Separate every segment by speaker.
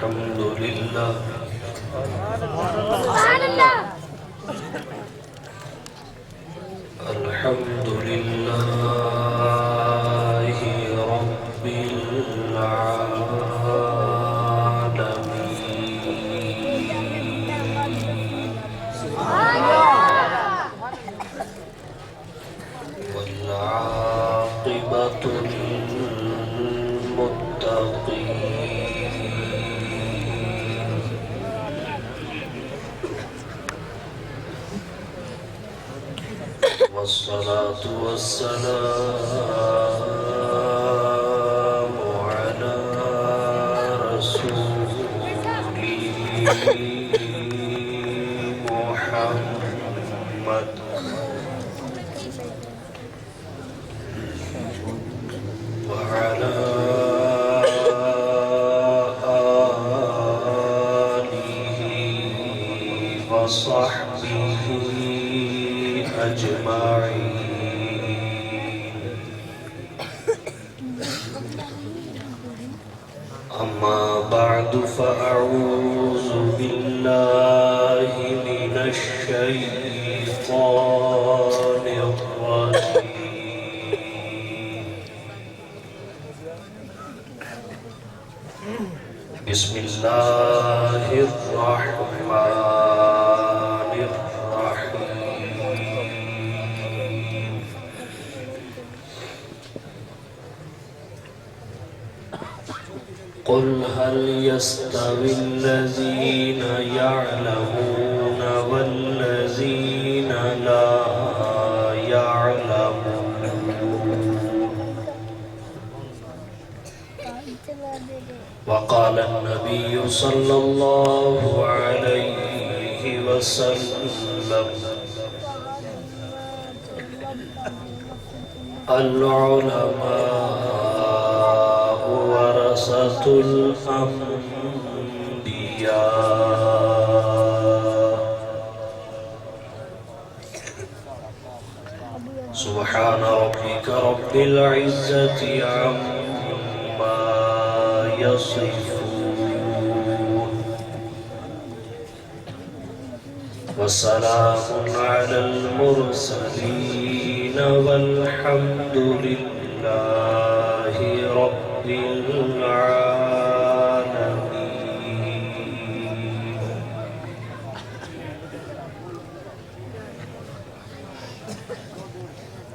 Speaker 1: الحمد لله الحمد لله رب العالمين والعاقبة للمتقين والصلاة والسلام على رسوله محمد وعلى آله وصحبه أجمعين أما بعد فأعوذ بالله من الشيطان الرجيم بسم الله الرحمن الرحيم قل هل يستوي الذين يعلمون والذين لا يعلمون وقال النبي صلى الله عليه وسلم العلماء ورثة الأنبياء سبحان ربك رب العزة عما يصفون وسلام على المرسلين والحمد لله رب العالمين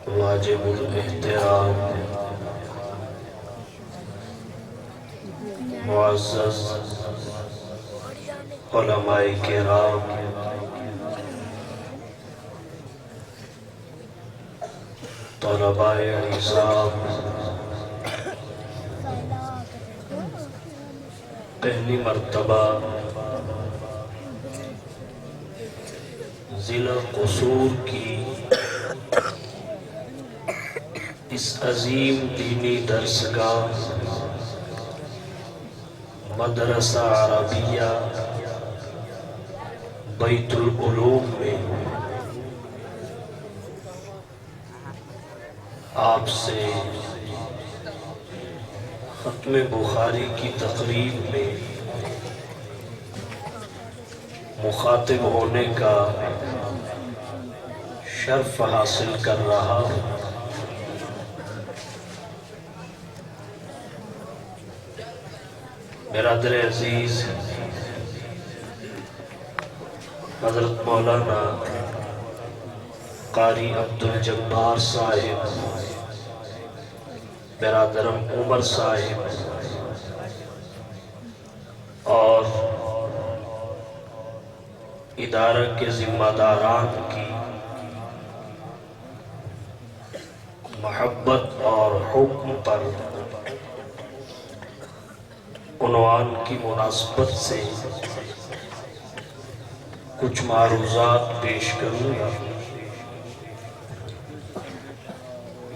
Speaker 1: واجب الاحترام معزز علماء کرام طلباء نظام پہلی مرتبہ ضلع قصور کی اس عظیم دینی درسگاہ مدرسہ عربیہ بیت العلوم میں آپ سے ختم بخاری کی تقریب میں مخاطب ہونے کا شرف حاصل کر رہا ہوں برادر عزیز حضرت مولانا قاری عبدالجبار صاحب برادرم عمر صاحب اور ادارہ کے ذمہ داران کی محبت اور حکم پر عنوان کی مناسبت سے کچھ معروضات پیش کروں گا۔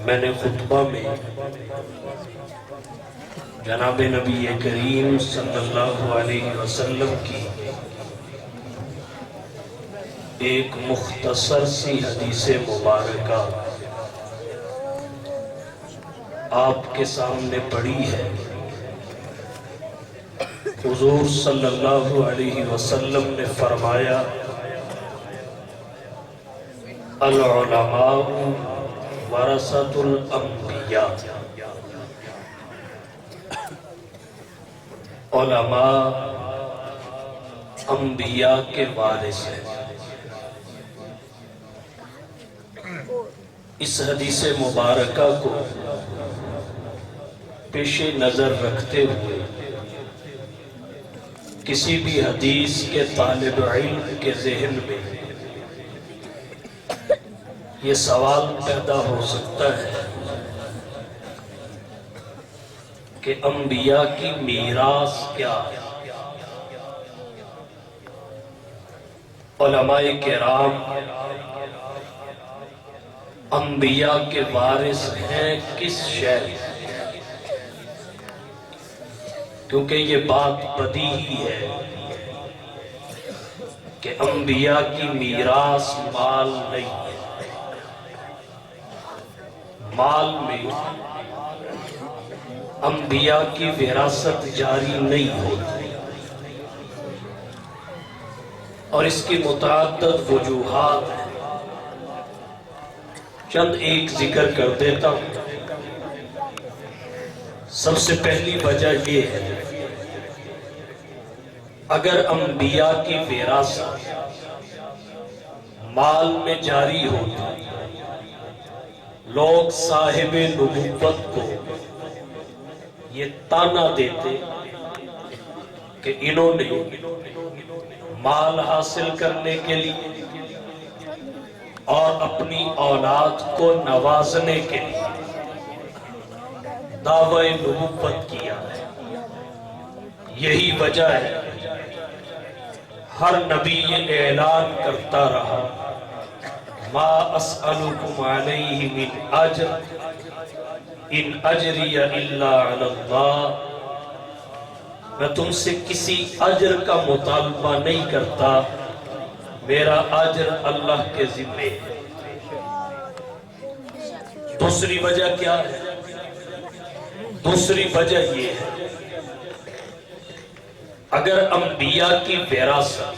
Speaker 1: میں نے خطبہ میں جناب نبی کریم صلی اللہ علیہ وسلم کی ایک مختصر سی حدیث مبارکہ آپ کے سامنے پڑھی ہے۔ حضور صلی اللہ علیہ وسلم نے فرمایا العلماء ورثۃ الانبیاء، علماء انبیاء کے وارث ہیں۔ اس حدیث مبارکہ کو پیش نظر رکھتے ہوئے کسی بھی حدیث کے طالب علم کے ذہن میں یہ سوال پیدا ہو سکتا ہے کہ انبیاء کی میراث کیا ہے؟ علماء کرام انبیاء کے وارث ہیں کس شے؟ کیونکہ یہ بات بدیہی ہے کہ انبیاء کی میراث مال نہیں ہے۔ مال میں انبیاء کی وراثت جاری نہیں ہوتی، اور اس کی متعدد وجوہات ہیں۔ چند ایک ذکر کر دیتا ہوں۔ سب سے پہلی وجہ یہ ہے، اگر انبیاء کی وراثت مال میں جاری ہوتی، لوگ صاحب نبوت کو یہ تانا دیتے کہ انہوں نے مال حاصل کرنے کے لیے اور اپنی اولاد کو نوازنے کے لیے دعوی نبوت کیا ہے۔ یہی وجہ ہے ہر نبی یہ اعلان کرتا رہا ما اسألکم علیہ من اجر ان اجری الا علی اللہ، میں تم سے کسی اجر کا مطالبہ نہیں کرتا، میرا اجر اللہ کے ذمے ہے۔ دوسری وجہ کیا ہے؟ دوسری وجہ یہ ہے، اگر انبیاء کی وراثت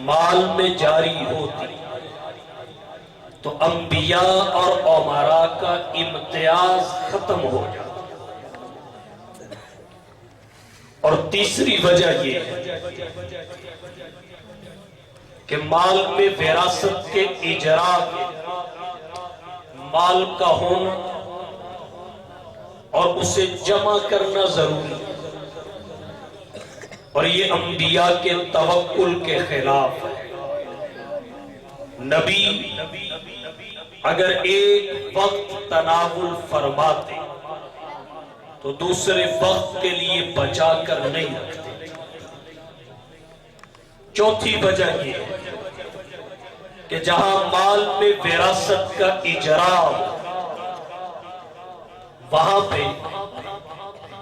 Speaker 1: مال میں جاری ہوتی تو انبیاء اور امراء کا امتیاز ختم ہو جاتا۔ اور تیسری وجہ یہ ہے کہ مال میں وراثت کے اجراء کے مال کا ہونا اور اسے جمع کرنا ضروری ہے، اور یہ انبیاء کے توکل کے خلاف ہے۔ نبی اگر ایک وقت تناول فرماتے تو دوسرے وقت کے لیے بچا کر نہیں رکھتے۔ چوتھی وجہ یہ ہے کہ جہاں مال میں وراثت کا اجراء ہو، وہاں پہ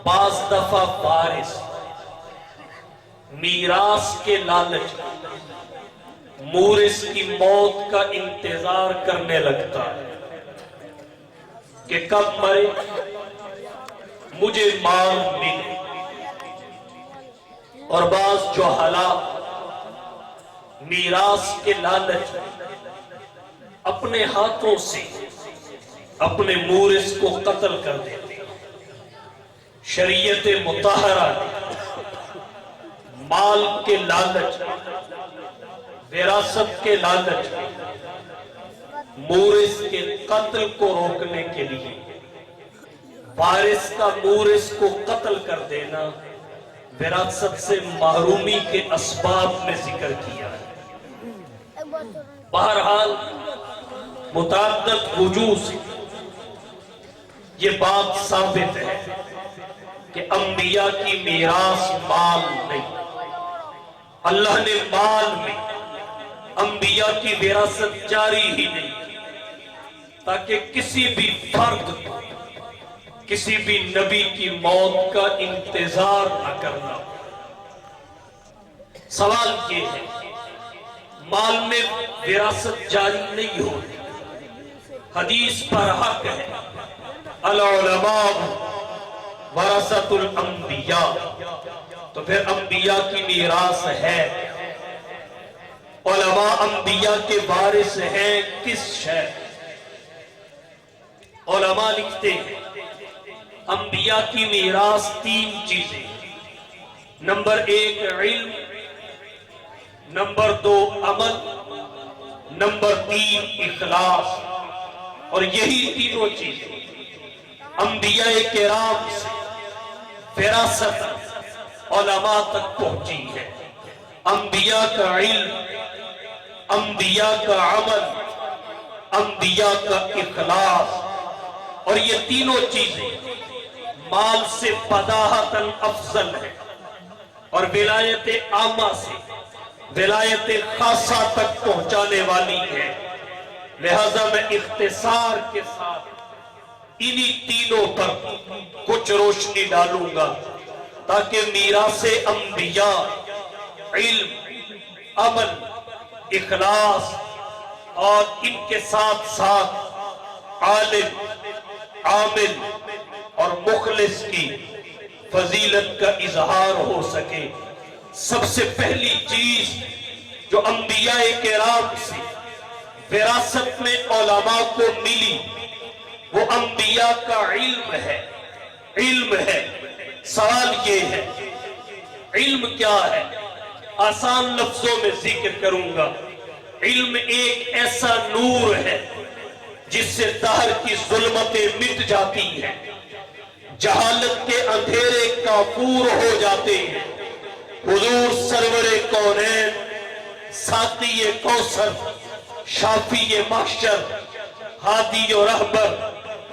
Speaker 1: بعض دفعہ وارث میراث کے لالچ مورث کی موت کا انتظار کرنے لگتا ہے کہ کب مرے مجھے مال ملے، اور بعض جوہلا میراث کے لالچ اپنے ہاتھوں سے اپنے مورث کو قتل کر دیتے۔ شریعت مطہرہ نے مال کے لالچ، وراثت کے لالچ، مورث کے قتل کو روکنے کے لیے وارث کا مورث کو قتل کر دینا وراثت سے محرومی کے اسباب میں ذکر کیا ہے۔ بہرحال متعدد وجوہ سے یہ بات ثابت ہے کہ انبیاء کی میراث مال نہیں۔ اللہ نے مال میں انبیاء کی وراثت جاری ہی نہیں کی تاکہ کسی بھی فرد کو کسی بھی نبی کی موت کا انتظار نہ کرنا۔ سوال یہ ہے، مال میں وراثت جاری نہیں ہوتی، حدیث پر حق ہے العلماء ورثۃ الانبیاء، تو پھر انبیاء کی میراث ہے، علماء انبیاء کے وارث ہیں کس شے؟ علماء لکھتے ہیں انبیاء کی میراث 3 چیزیں، نمبر 1 علم، نمبر 2 عمل، نمبر 3 اخلاص۔ اور یہی تینوں چیزیں انبیاء کرام سے وراثت علماء تک پہنچی ہے۔ انبیاء کا علم، انبیاء کا عمل، انبیاء کا اخلاص، اور یہ تینوں چیزیں مال سے بداہتاً افضل ہیں، اور ولایت عامہ سے ولایت خاصہ تک پہنچانے والی ہے۔ لہذا میں اختصار کے ساتھ انہی تینوں پر کچھ روشنی ڈالوں گا تاکہ میراث انبیاء علم، عمل، اخلاص اور ان کے ساتھ ساتھ عالم، عامل اور مخلص کی فضیلت کا اظہار ہو سکے۔ سب سے پہلی چیز جو انبیاء کرام سے وراثت میں علماء کو ملی وہ انبیاء کا علم ہے۔ علم ہے، سوال یہ ہے علم کیا ہے؟ آسان لفظوں میں ذکر کروں گا، علم ایک ایسا نور ہے جس سے دہر کی ظلمتیں مٹ جاتی ہیں، جہالت کے اندھیرے کافور ہو جاتے ہیں۔ حضور سرور کونین، ساقی کوثر، شافی محشر، ہادی و رہبر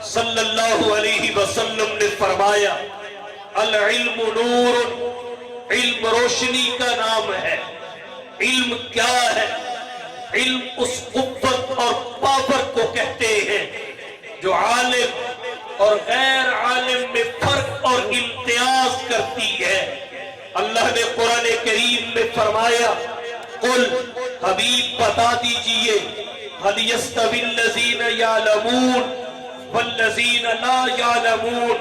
Speaker 1: صلی اللہ علیہ وسلم نے فرمایا العلم نور، علم روشنی کا نام ہے۔ علم کیا ہے؟ علم اس قوت اور پاور کو کہتے ہیں جو عالم اور غیر عالم میں فرق اور امتیاز کرتی ہے۔ اللہ نے قرآن کریم میں فرمایا قل، حبیب بتا دیجئے، هل يستوي الذين يعلمون والذين لا يعلمون،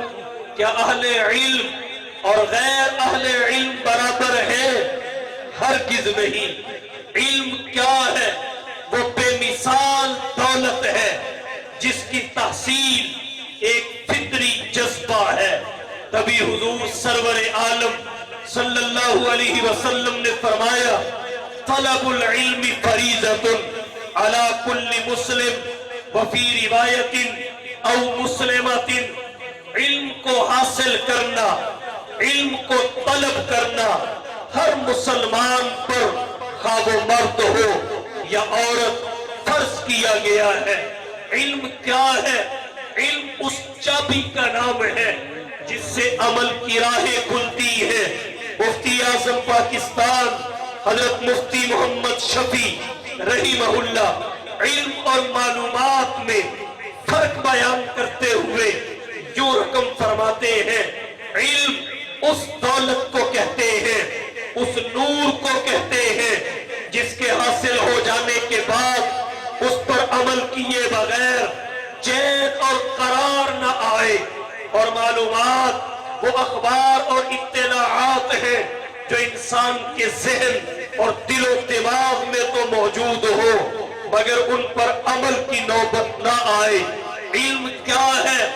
Speaker 1: کیا اہل علم اور غیر اہل علم برابر ہے؟ ہرگز نہیں۔ علم کیا ہے؟ وہ بے مثال دولت ہے جس کی تحصیل ایک فطری جذبہ ہے۔ تبھی حضور سرور عالم صلی اللہ علیہ وسلم نے فرمایا طلب العلم فریضۃ علی کل مسلم وفی روایت او مسلمۃ، علم کو حاصل کرنا، علم کو طلب کرنا ہر مسلمان پر خواہ وہ مرد ہو یا عورت فرض کیا گیا ہے۔ علم کیا ہے؟ علم اس چابی کا نام ہے جس سے عمل کی راہیں کھلتی ہیں۔ مفتی اعظم پاکستان حضرت مفتی محمد شفیع رحمہ اللہ علم اور معلومات میں فرق بیان کرتے ہوئے جو رقم فرماتے ہیں علم اس دولت کو کہتے ہیں، اس نور کو کہتے ہیں جس کے حاصل ہو جانے کے بعد اس پر عمل کیے بغیر چین اور قرار نہ آئے، اور معلومات وہ اخبار اور اطلاعات ہیں جو انسان کے ذہن اور دل و دماغ میں تو موجود ہو مگر ان پر عمل کی نوبت نہ آئے۔ علم کیا ہے؟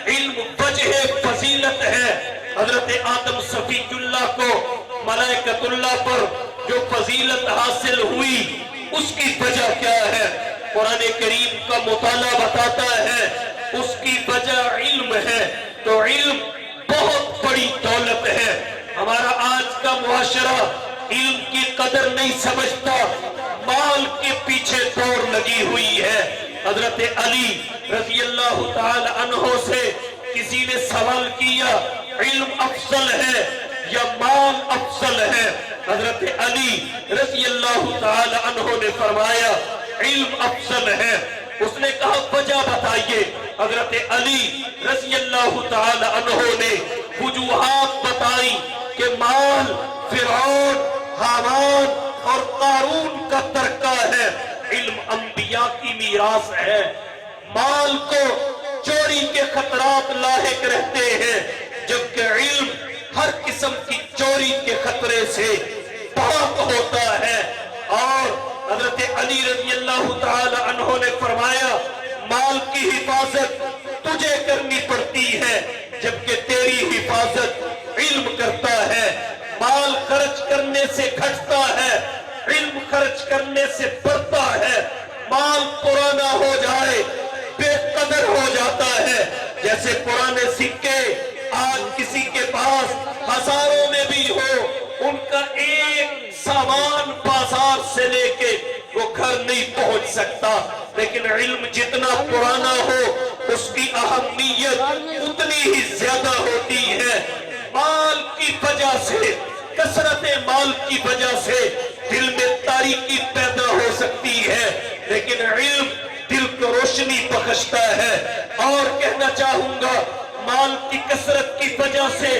Speaker 1: علم وجہ فضیلت ہے۔ حضرت آدم صفی اللہ کو ملائکۃ اللہ پر جو فضیلت حاصل ہوئی اس کی وجہ کیا ہے؟ قرآن کریم کا مطالعہ بتاتا ہے اس کی وجہ علم ہے۔ تو علم بہت بڑی دولت ہے۔ ہمارا آج کا معاشرہ علم کی قدر نہیں سمجھتا، مال کے پیچھے دوڑ لگی ہوئی ہے۔ حضرت علی رضی اللہ تعالی عنہ سے کسی نے سوال کیا علم افضل ہے یا مال افضل ہے؟ حضرت علی رضی اللہ تعالی عنہ نے فرمایا علم افضل ہے۔ اس نے کہا وجہ بتائیے۔ حضرت علی رضی اللہ تعالی عنہ نے وجوہات بتائی کہ مال فرعون، حامان اور قارون کا ترکہ ہے، علم انبیاء کی میراث ہے۔ مال کو چوری کے خطرات لاحق رہتے ہیں، جبکہ علم ہر قسم کی چوری کے خطرے سے پاک ہوتا ہے۔ اور حضرت علی رضی اللہ تعالی عنہ نے فرمایا مال کی حفاظت تجھے کرنی پڑتی ہے جبکہ تیری حفاظت علم کرتا ہے۔ مال خرچ کرنے سے گھٹتا ہے، علم خرچ کرنے سے بڑھتا ہے۔ مال پرانا ہو جائے بے قدر ہو جاتا ہے، جیسے پرانے سکے آج کسی کے پاس ہزاروں میں بھی ہو، ان کا ایک سامان بازار سے لے کے وہ گھر نہیں پہنچ سکتا، لیکن علم جتنا پرانا ہو اس کی اہمیت اتنی ہی زیادہ ہوتی ہے۔ مال کی وجہ سے، کثرت مال کی وجہ سے دل میں تاریکی پیدا ہو سکتی ہے، لیکن علم دل کو روشنی بخشتا ہے۔ اور کہنا چاہوں گا مال کی کثرت کی وجہ سے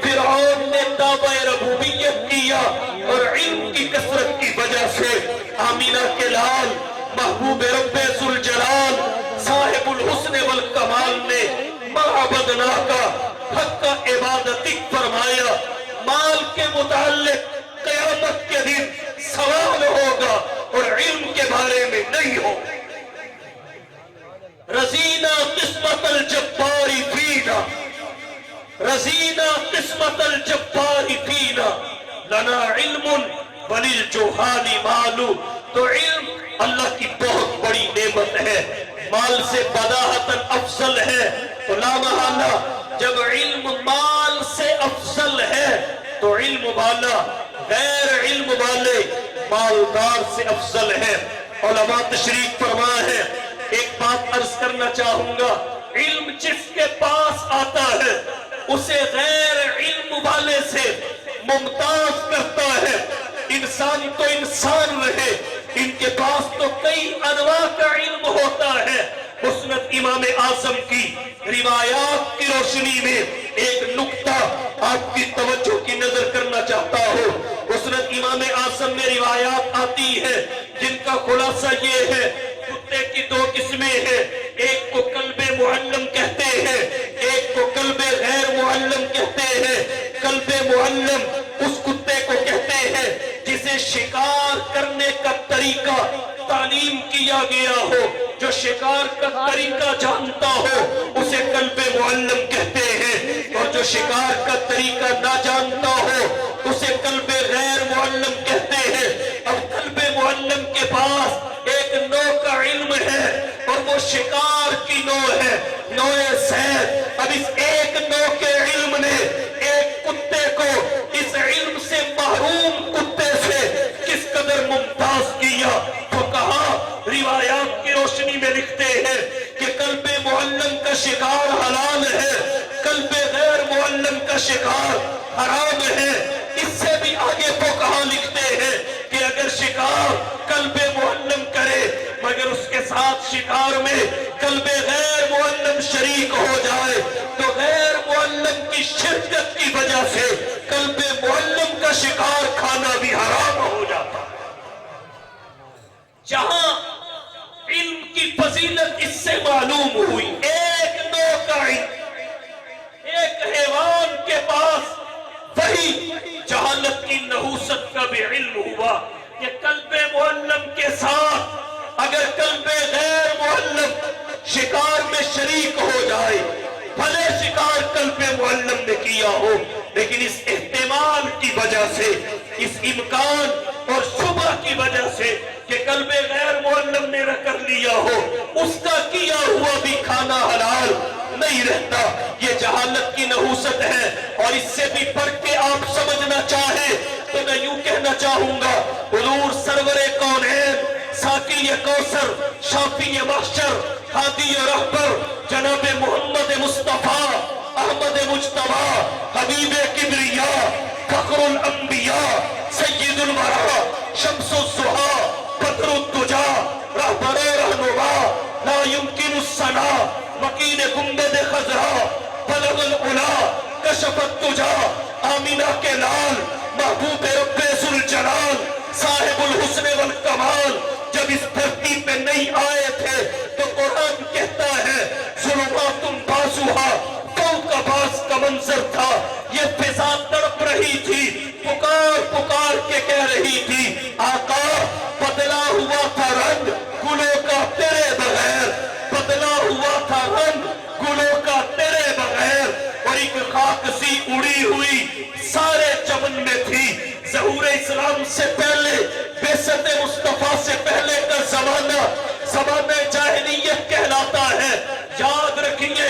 Speaker 1: فرعون نے دعوی ربوبیت کیا، اور علم کی کثرت کی وجہ سے آمینہ کے لال محبوب رب ذوالجلال صاحب الحسن والکمال نے معبدنا کا حق کا عبادت فرمایا۔ مال کے متعلق قیامت کے دن سوال ہوگا اور علم کے بارے میں نہیں ہوگا۔ رزینا قسمت الجبار فینا، رزینا قسمت الجبار فینا، لنا علم وللجہال مال۔ تو علم اللہ کی بہت بڑی نعمت ہے، مال سے بداہتاً افضل ہے۔ تو لا محالہ جب علم مال سے افضل ہے تو علم والا غیر علم والے مالدار سے افضل ہے۔ علماء تشریف فرما ہے، ایک بات عرض کرنا چاہوں گا، علم جس کے پاس آتا ہے اسے غیر علم والے سے ممتاز کرتا ہے۔ انسان تو انسان رہے، ان کے پاس تو کئی انواع کا علم ہوتا ہے۔ مسند امام اعظم کی روایات کی روشنی میں ایک نقطہ آپ کی توجہ کی نظر کرنا چاہتا ہوں۔ مسند امام اعظم میں روایات آتی ہے جن کا خلاصہ یہ ہے کتے کی دو قسمیں ہیں، ایک کو کلب معلم کہتے ہیں، ایک کو کلب غیر معلم کہتے ہیں۔ کلب معلم اس کتے کو کہتے ہیں جسے شکار کرنے کا طریقہ تعلیم کیا گیا ہو، جو شکار کا طریقہ جانتا ہو اسے کلب معلم کہتے ہیں، اور جو شکار کا طریقہ نہ جانتا ہو اسے کلب غیر معلم کہتے ہیں۔ اب کلب معلم کے پاس ایک نوع کا علم ہے اور وہ شکار کی نوع ہے، نوع صید۔ اب اس ایک نوع کے علم نے ایک کتے کو اس علم سے محروم کتے سے کس قدر ممتاز کیا۔ تو کہا روایات کی روشنی میں لکھتے ہیں کہ کلب معلم کا شکار حلال ہے، کلب غیر معلم کا شکار حرام ہے۔ اس سے بھی آگے فقہا لکھتے ہیں کہ اگر شکار کلب معلم کرے مگر اس کے ساتھ شکار میں کلب غیر معلم شریک ہو جائے تو غیر معلم کی شرکت کی وجہ سے کلب معلم کا شکار کھانا بھی حرام ہو جاتا ہے۔ جہاں علم کی فضیلت اس سے معلوم ہوئی، ایک نوع کا علم، ایک حیوان کے پاس وہی جہالت کی نحوست کا بھی علم ہوا کہ کلب معلم کے ساتھ اگر کلب غیر معلم شکار میں شریک ہو جائے، بھلے شکار کلب معلم نے کیا ہو لیکن اس احتمال کی وجہ سے، اس امکان اور شبہ کی وجہ سے کہ کلب غیر معلم نے نہ کر لیا ہو، اس کا کیا ہوا بھی کھانا حلال نہیں رہتا۔ یہ جہالت کی نحوست ہے، اور اس سے بھی بڑھ کے آپ سمجھنا چاہیں تو میں یوں کہنا چاہوں گا، حضور سرور کونین، ساقی کوثر، شافی محشر، ہادی رہبر جناب محمد مصطفیٰ احمد مجتبیٰ حبیب کبریاء فخر الانبیاء سید الورا شمس الضحیٰ بدر الدجا رہبر رہنما لا يمکن الثنا مکین گنبد خضرا بلغ العلا کشف الدجا آمینہ کے لال محبوب رب ذوالجلال صاحب الحسن والکمال جب اس دھرتی پہ نہیں آئے تھے تو قرآن کہتا ہے ظلمات باسوہا فوق باس کا منظر تھا. یہ فضا تڑپ رہی تھی, پکار پکار کے کہہ رہی تھی, آقا بدلا ہوا تھا رنگ گلوں کا تیرے بغیر, بدلا ہوا تھا رنگ گلوں کا تیرے بغیر. اور ایک خاک سی اڑی ہوئی سارے چمن میں تھی. ظہور اسلام سے پہلے, بعثت مصطفیٰ سے پہلے کا زمانہ زمانہ جاہلیت کہلاتا ہے. یاد رکھیے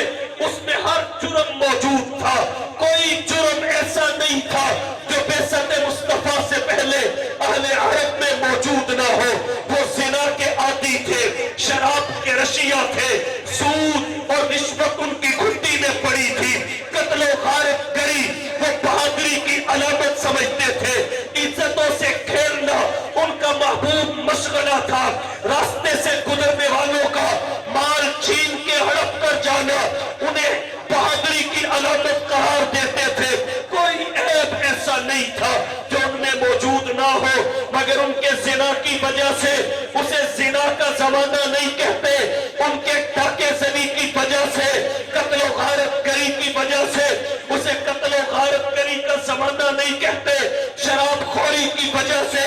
Speaker 1: اس میں ہر جرم موجود تھا, کوئی جرم ایسا نہیں تھا جو بعثت مصطفیٰ سے پہلے اہل عرب میں موجود نہ ہو. وہ زنا کے عادی تھے, شراب کے رشیا تھے, سود اور رشوت ان کی گھٹی میں پڑی تھی, قتل و غارت گری وہ بہادری کی علامت سمجھتے تھے. عزتوں سے کھیلنا ان کا محبوب مشغلہ تھا. راستے سے گزرنے والوں کا مال چھین کے ہڑپ کر جانا انہیں بہادری کی علامت قرار دیتے تھے. کوئی عیب ایسا نہیں تھا جو ان میں موجود نہ ہو, مگر ان کے زنا کی وجہ سے اسے زنا کا زمانہ نہیں کہتے. ان کے ڈاکے زنی کی وجہ سے, قتل و غارت گری کی وجہ سے اسے قتل و غارت گری کا زمانہ نہیں کہتے. شراب خوری کی وجہ سے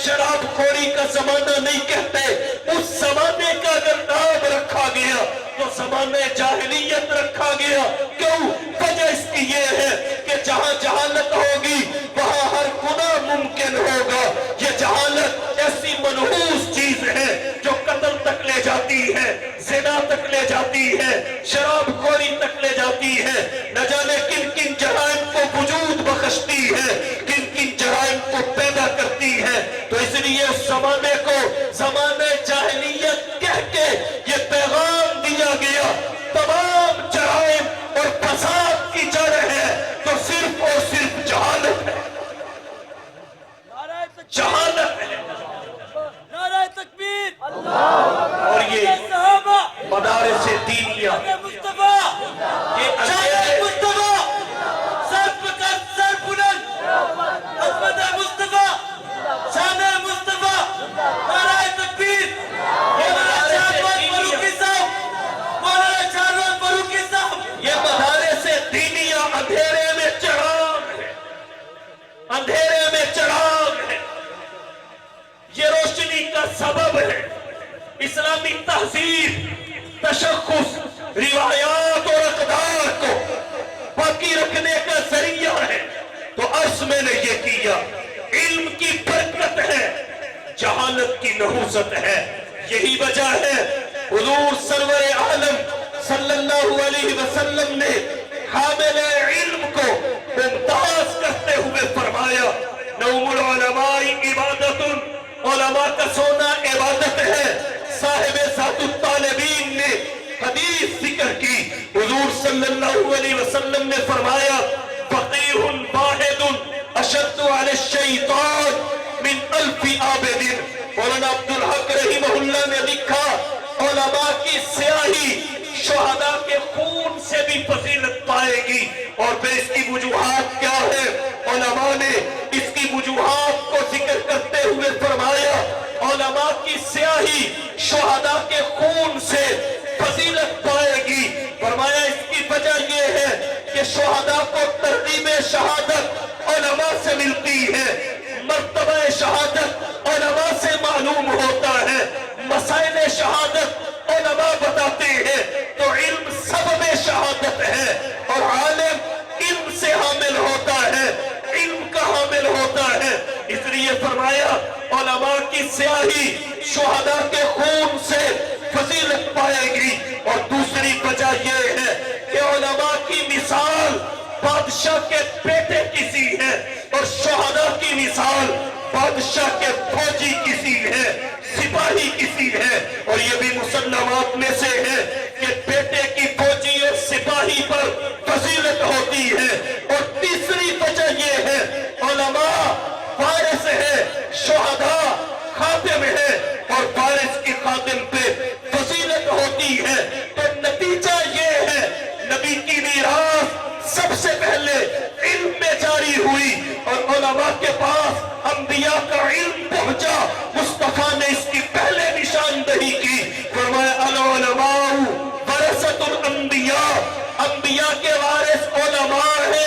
Speaker 1: شراب خوری کا زمانہ نہیں کہتے. اس زمانے کا اگر نام رکھا گیا تو زمانہ جاہلیت رکھا گیا. کیوں؟ وجہ اس کی یہ ہے کہ جہاں جہالت ہوگی وہاں ہر گناہ ممکن ہوگا. یہ جہالت ایسی منحوس چیز ہے جو قتل تک لے جاتی ہے, زنا تک لے جاتی ہے, شراب خوری تک لے جاتی ہے. نہ جانے کن کن جرائم کو وجود بخشتی ہے, کن کن جرائم کو پیدا کرتی ہے. تو اس لیے اس زمانے کو زمانہ جاہلیت کہہ کے یہ پیغام دیا گیا, تمام جرائم اور فساد کی جڑ ہے تو صرف اور صرف جہالت ہے. جہالت ہے.
Speaker 2: نعرہ تکبیر,
Speaker 1: اور یہ مدارس دینیہ
Speaker 2: مصطفیٰ,
Speaker 1: یہ
Speaker 2: شان مصطفیٰ, سر پکڑ سر بلند, عظمت مصطفیٰ, شان مصطفیٰ, نعرہ تکبیر. مولانا شہباز فاروقی صاحب, مولانا شہباز فاروقی صاحب,
Speaker 1: یہ مدارس دینیہ اندھیرے میں چراغ ہے, اندھیرے میں چراغ ہے. یہ روشنی کا سبب ہے. اسلامی تہذیب, تشخص, روایات اور اقدار کو باقی رکھنے کا ذریعہ ہے. تو عرض میں نے یہ کیا, علم کی برکت ہے, جہالت کی نحوست ہے. یہی وجہ ہے حضور سرور عالم صلی اللہ علیہ وسلم نے حامل علم کو ممتاز کرتے ہوئے فرمایا, نوم العلماء عبادت, علماء کا سونا عبادت ہے. صاحب ذات الطالبین نے حدیث ذکر کی, حضور صلی اللہ علیہ وسلم نے فرمایا, فقیہ واحد اشد علی الشیطان من 1000 عابد. مولانا عبدالحق رحمہ اللہ نے لکھا, علماء کی سیاہی شہداء کے خون سے بھی فضیلت پائے گی. اور پھر اس کی وجوہات کیا ہے؟ علماء نے اس کی وجوہات کو ذکر کرتے ہوئے فرمایا, علماء کی سیاہی شہداء کے خون سے فضیلت پائے گی. فرمایا اس کی وجہ یہ ہے کہ شہداء کو ترغیب شہادت علماء سے ملتی ہے, مرتبہ شہادت علماء سے معلوم ہوتا ہے, مسائل شہادت علماء بتاتے ہیں. تو علم سبب شہادت ہے, اور عالم علم سے حامل ہوتا ہے, علم کا حامل ہوتا ہے. اس لیے فرمایا علماء کی سیاہی شہداء کے خون سے فضیلت پائے گی. اور دوسری وجہ یہ ہے کہ علماء کی مثال بادشاہ کے بیٹے کسی ہے, اور شہداء کی مثال بادشاہ کے فوجی کسی ہے, سپاہی کسی ہے. اور یہ بھی مسلمات میں سے ہے کہ بیٹے کی فوجی اور سپاہی پر فضیلت ہوتی ہے. اور تیسری وجہ یہ ہے علماء وارث ہے, شہداء خاتم ہے, اور وارث کی خاتم پہ فضیلت ہوتی ہے. تو نتیجہ یہ ہے نبی کی میراث سب سے پہلے علم میں جاری ہوئی, اور علماء کے پاس انبیاء کا علم پہنچا. مصطفیٰ نے اس کی پہلے نشاندہی کی, فرمایا العلماء ورثۃ الانبیاء, انبیاء کے وارث علماء ہیں.